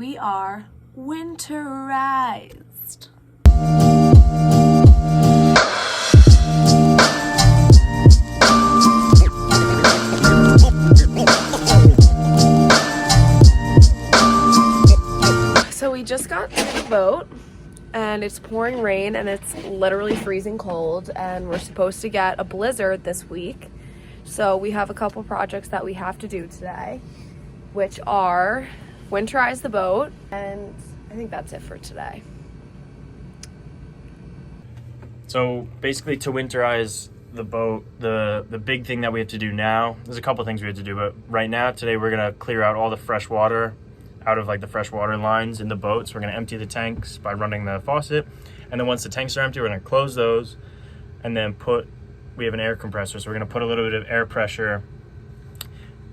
We are winterized. So we just got to the boat and it's pouring rain and it's literally freezing cold and we're supposed to get a blizzard this week. So we have a couple projects that we have to do today, which are winterize the boat, and I think that's it for today. So basically, to winterize the boat, the big thing that we have to do now, there's a couple things we have to do, but right now, today, we're gonna clear out all the fresh water out of like the fresh water lines in the boat. So we're gonna empty the tanks by running the faucet, and then once the tanks are empty, we're gonna close those, and then we have an air compressor, so we're gonna put a little bit of air pressure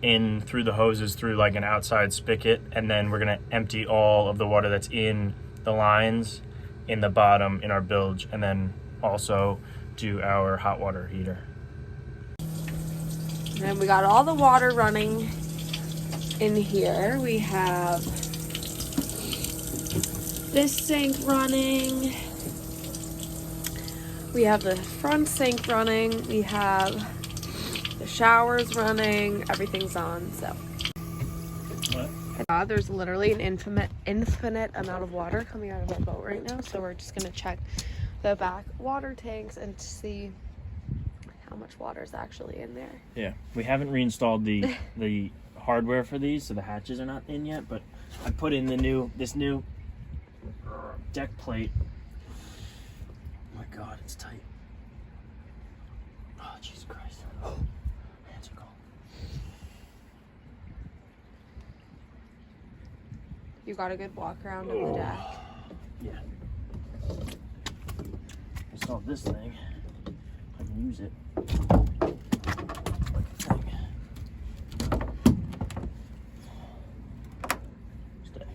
in through the hoses through like an outside spigot, and then we're gonna empty all of the water that's in the lines in the bottom in our bilge, and then also do our hot water heater. And we got all the water running in here. We have this sink running. We have the front sink running. We have the showers running. Everything's on, so. What? There's literally an infinite amount of water coming out of our boat right now, so we're just gonna check the back water tanks and see how much water is actually in there. Yeah, we haven't reinstalled the hardware for these, so the hatches are not in yet, but I put in this new deck plate. Oh my god, it's tight. Oh, Jesus Christ. Hands are cold. You got a good walk around of the deck. Yeah. Install this thing. I can use it. Stay.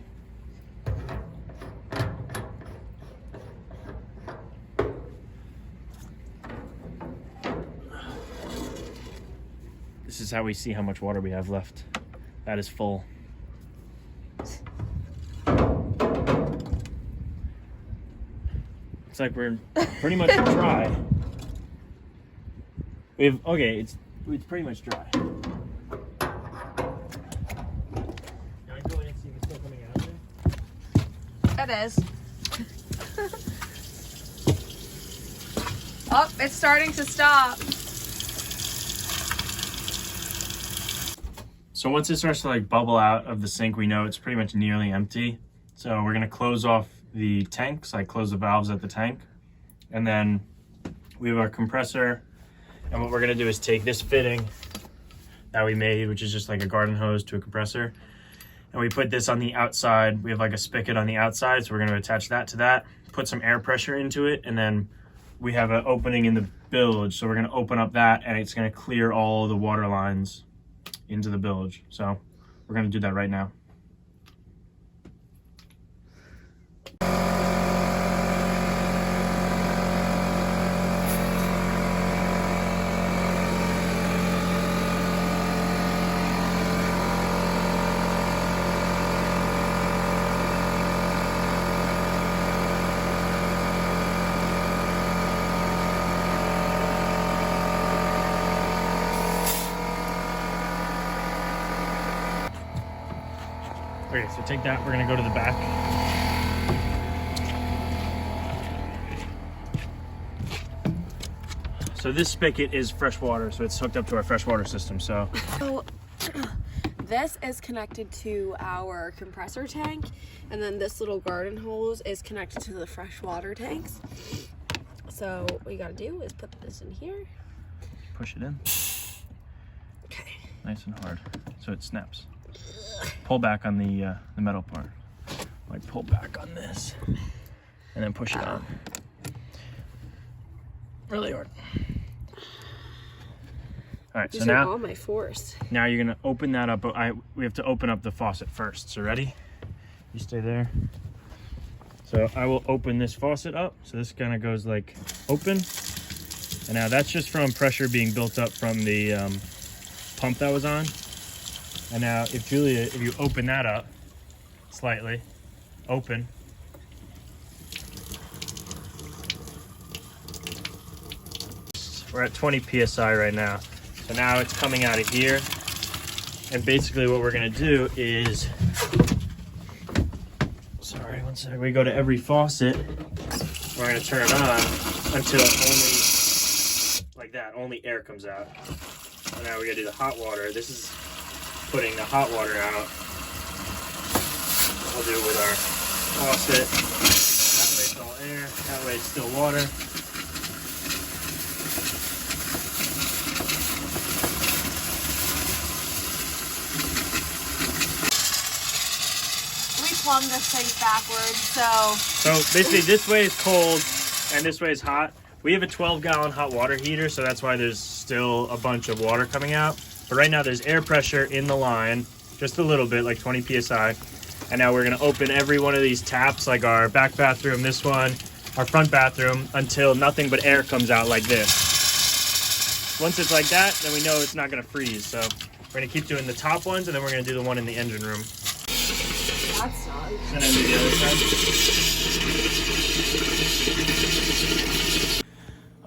This is how we see how much water we have left. That is full. It's like we're pretty much dry. It's pretty much dry. Can I go in and see if it's still coming out there? It is. Oh, it's starting to stop. So once it starts to like bubble out of the sink, we know it's pretty much nearly empty. So we're gonna close off the tanks, like close the valves at the tank. And then we have our compressor. And what we're gonna do is take this fitting that we made, which is just like a garden hose to a compressor. And we put this on the outside. We have like a spigot on the outside. So we're gonna attach that to that, put some air pressure into it. And then we have an opening in the bilge. So we're gonna open up that and it's gonna clear all the water lines into the bilge. So we're gonna do that right now. Okay, so take that, we're gonna go to the back. So this spigot is fresh water, so it's hooked up to our freshwater system, so. This is connected to our compressor tank, and then this little garden hose is connected to the freshwater tanks. So what you gotta do is put this in here. Push it in. Okay. Nice and hard, so it snaps. Pull back on the metal part. Like pull back on this, and then push it on. Really hard. All right, so now all my force. Now you're gonna open that up, but we have to open up the faucet first. So ready? You stay there. So I will open this faucet up. So this kind of goes like open. And now that's just from pressure being built up from the pump that was on. And now if you open that up, slightly open. We're at 20 psi right now. So now it's coming out of here. And basically what we're gonna do is, sorry, one second. We go to every faucet. We're gonna turn it on until only, like that, only air comes out. So now we're gonna do the hot water. This is putting the hot water out. We'll do it with our faucet. That way it's all air, that way it's still water. Plumb this thing backwards, so basically this way is cold and this way is hot. We have a 12-gallon hot water heater, so that's why there's still a bunch of water coming out. But right now there's air pressure in the line, just a little bit, like 20 psi. And now we're gonna open every one of these taps, like our back bathroom, this one, our front bathroom, until nothing but air comes out like this. Once it's like that, then we know it's not gonna freeze. So we're gonna keep doing the top ones, and then we're gonna do the one in the engine room. that's not. And then do the other side.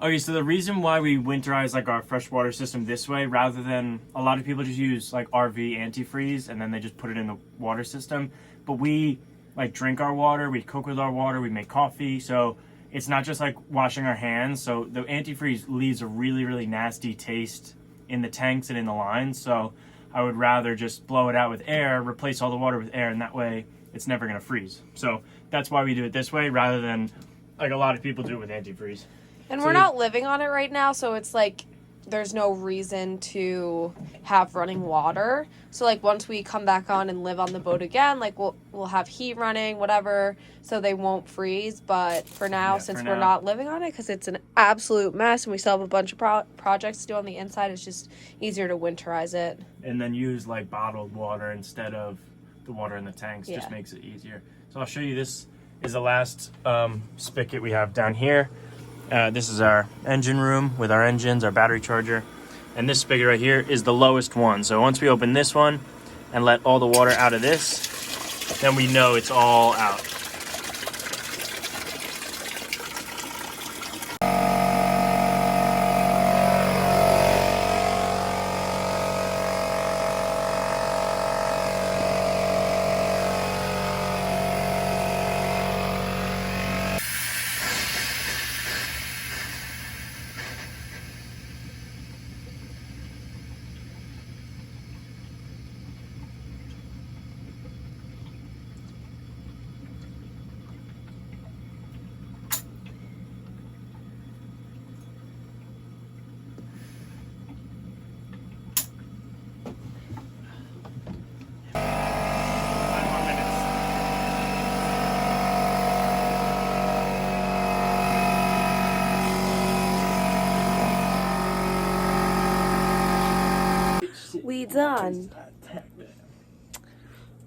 Okay, so the reason why we winterize like our freshwater system this way, rather than a lot of people just use like RV antifreeze and then they just put it in the water system, but we like drink our water, we cook with our water, we make coffee, so it's not just like washing our hands. So the antifreeze leaves a really, really nasty taste in the tanks and in the lines. So I would rather just blow it out with air, replace all the water with air, and that way it's never gonna freeze. So that's why we do it this way, rather than like a lot of people do it with antifreeze. And we're not living on it right now, so it's like there's no reason to have running water. So like once we come back on and live on the boat again, like we'll have heat running, whatever, so they won't freeze. But for now, since we're not living on it, because it's an absolute mess and we still have a bunch of projects to do on the inside, it's just easier to winterize it. And then use like bottled water instead of the water in the tanks. Yeah. Just makes it easier. So I'll show you, this is the last spigot we have down here. This is our engine room with our engines, our battery charger. And this spigot right here is the lowest one. So once we open this one and let all the water out of this, then we know it's all out. We done.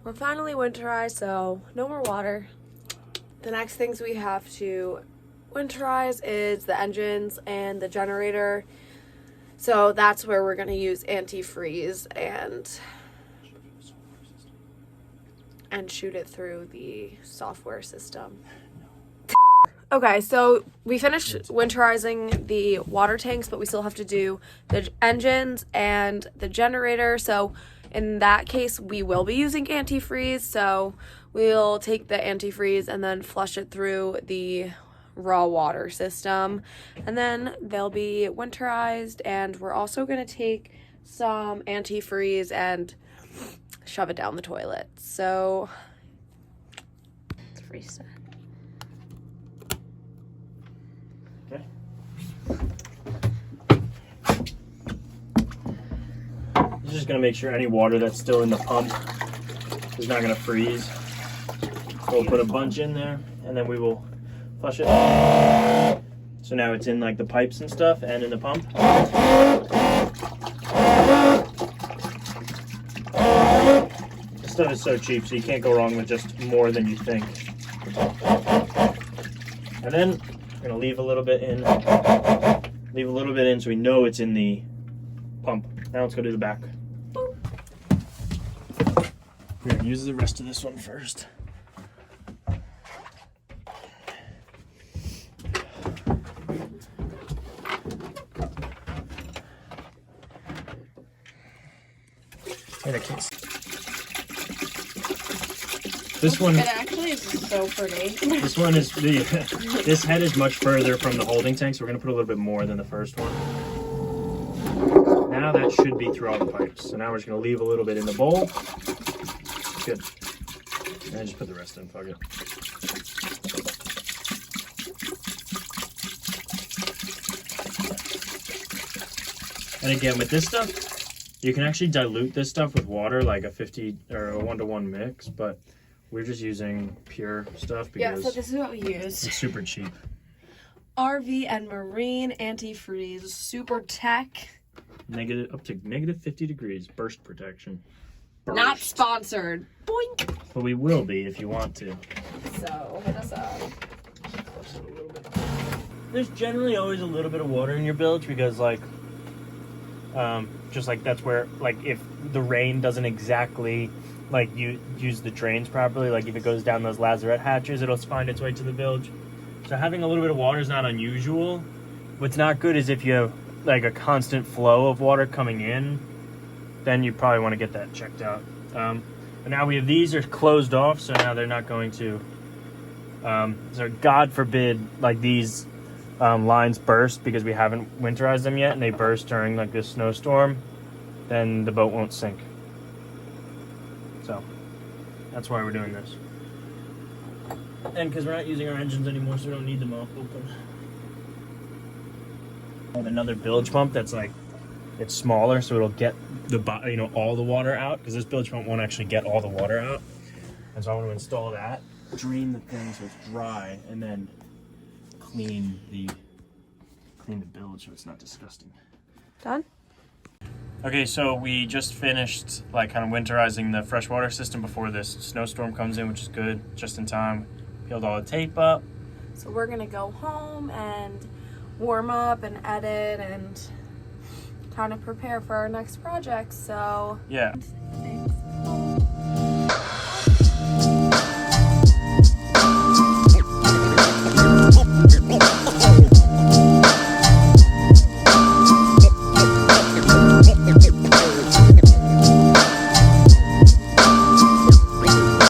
We're finally winterized, so no more water. The next things we have to winterize is the engines and the generator. So that's where we're gonna use antifreeze and shoot it through the software system. Okay, so we finished winterizing the water tanks, but we still have to do the engines and the generator. So in that case, we will be using antifreeze. So we'll take the antifreeze and then flush it through the raw water system. And then they'll be winterized. And we're also going to take some antifreeze and shove it down the toilet. So let's reset. Okay. This is just gonna make sure any water that's still in the pump is not gonna freeze. We'll put a bunch in there and then we will flush it. So now it's in like the pipes and stuff and in the pump. This stuff is so cheap, so you can't go wrong with just more than you think. And then we're gonna leave a little bit in. Leave a little bit in so we know it's in the pump. Now let's go do the back. Here, use the rest of this one first. Wait, I can't see. This one. It actually is so pretty. This one is this head is much further from the holding tank, so we're gonna put a little bit more than the first one. Now that should be through all the pipes. So now we're just gonna leave a little bit in the bowl. Good. And just put the rest in. Fuck it. And again, with this stuff, you can actually dilute this stuff with water, like a 50 or a 1-to-1 mix, but we're just using pure stuff because Yeah, so this is what we use. it's super cheap. RV and Marine Antifreeze Super Tech. Up to -50 degrees, burst protection. Burst. Not sponsored. Boink. But we will be if you want to. So, hit us up. There's generally always a little bit of water in your bilge because, like, just like that's where, like, if the rain doesn't exactly, like, you use the drains properly, like if it goes down those lazarette hatches, it'll find its way to the bilge. So having a little bit of water is not unusual. What's not good is if you have, like, a constant flow of water coming in, then you probably want to get that checked out. But now we have these are closed off, so now they're not going to, so God forbid, like, these lines burst because we haven't winterized them yet and they burst during, like, this snowstorm, then the boat won't sink. So that's why we're doing this. And because we're not using our engines anymore, so we don't need them all open. I have another bilge pump that's, like, it's smaller, so it'll get the all the water out, because this bilge pump won't actually get all the water out. And so I want to install that, drain the thing so it's dry, and then clean the bilge so it's not disgusting. Done? Okay, so we just finished, like, kind of winterizing the freshwater system before this snowstorm comes in, which is good, just in time. Peeled all the tape up. So we're gonna go home and warm up and edit and kind of prepare for our next project. So Yeah. thanks.